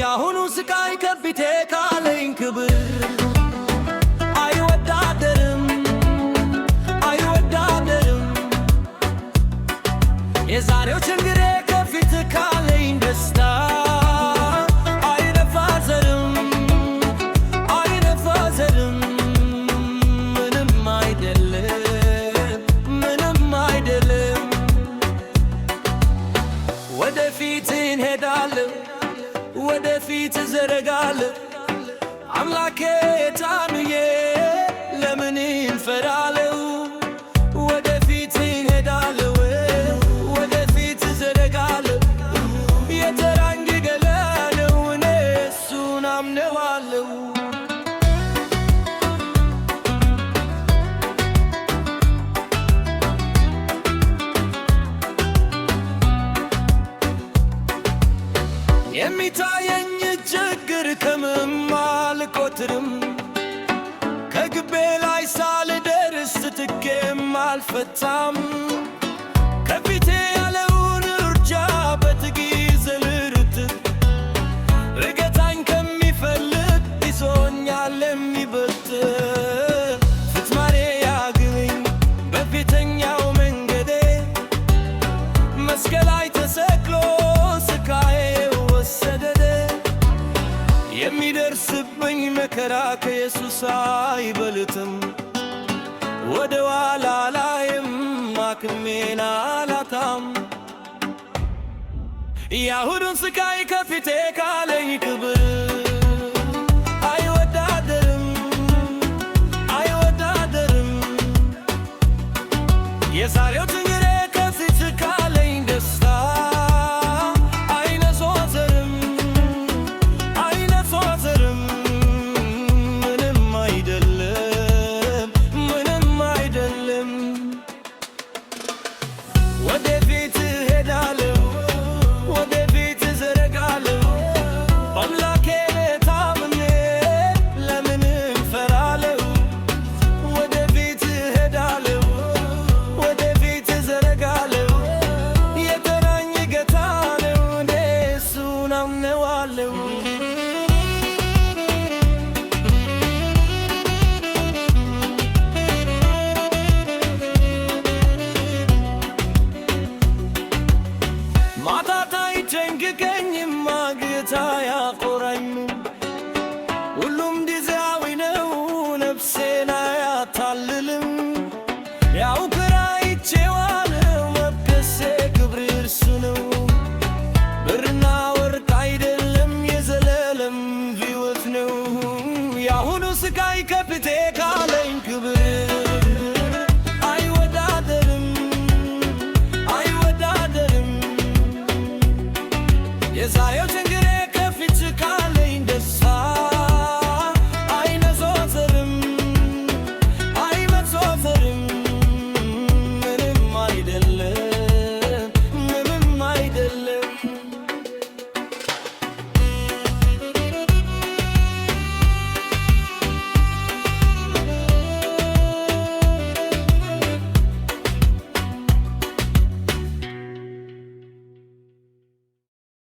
ያሁኑ ስቃይ ከፊቴ ካለኝ ክብር አይወዳደርም አይወዳደርም። የዛሬው ችግሬ ከፊት ካለኝ ደስታ አይነፋዘርም አይነፋዘርም። ምንም አይደለም ምንም አይደለም። ወደፊት እንሄዳለን ወደፊት ዘረጋለሁ አምላኬ ታምዬ ለምን እንፈራለሁ? ወደፊት እሄዳለሁ ወደፊት ዘረጋለሁ የተራኝ ገለለው እኔ እሱን አምነዋለሁ። የሚታየኝ ችግር ከምንም አልቆጥርም ከግቤ ላይ ሳልደርስ ትኬም አልፈታም። ከፊቴ ያለውን እርጃ በትዕግስት ልርትዕ ርገታኝ ከሚፈልግ ይዞኛል የሚበልጥ ፍትማሬ ያግኝ በፊተኛው መንገዴ መስቀል ላይ ተሰቅሎ ስቃዬ የሚደርስብኝ መከራ ከኢየሱስ አይበልጥም። ወደ ኋላ ላይም አክሜን አላጣም። የአሁኑን ስቃይ ከፊቴ ካለኝ ክብር አይወዳደርም አይወዳደርም። የዛሬው ችግሬ ከፊት ካለኝ ደስታ ወደፊት እሄዳለሁ ወደፊት ዘረጋለሁ አምላኬ ታምኜ ለምን እንፈራለሁ? ወደፊት እሄዳለሁ ወደፊት ዘረጋለሁ የተራኝ ጌታ ነው እኔ እሱን አምነዋለሁ። ጨንቅቀኝማ ጌታ ያቆራኝ ሁሉም ጊዜያዊ ነው ነፍሴን አያታልልም። ያው ክራይቼዋ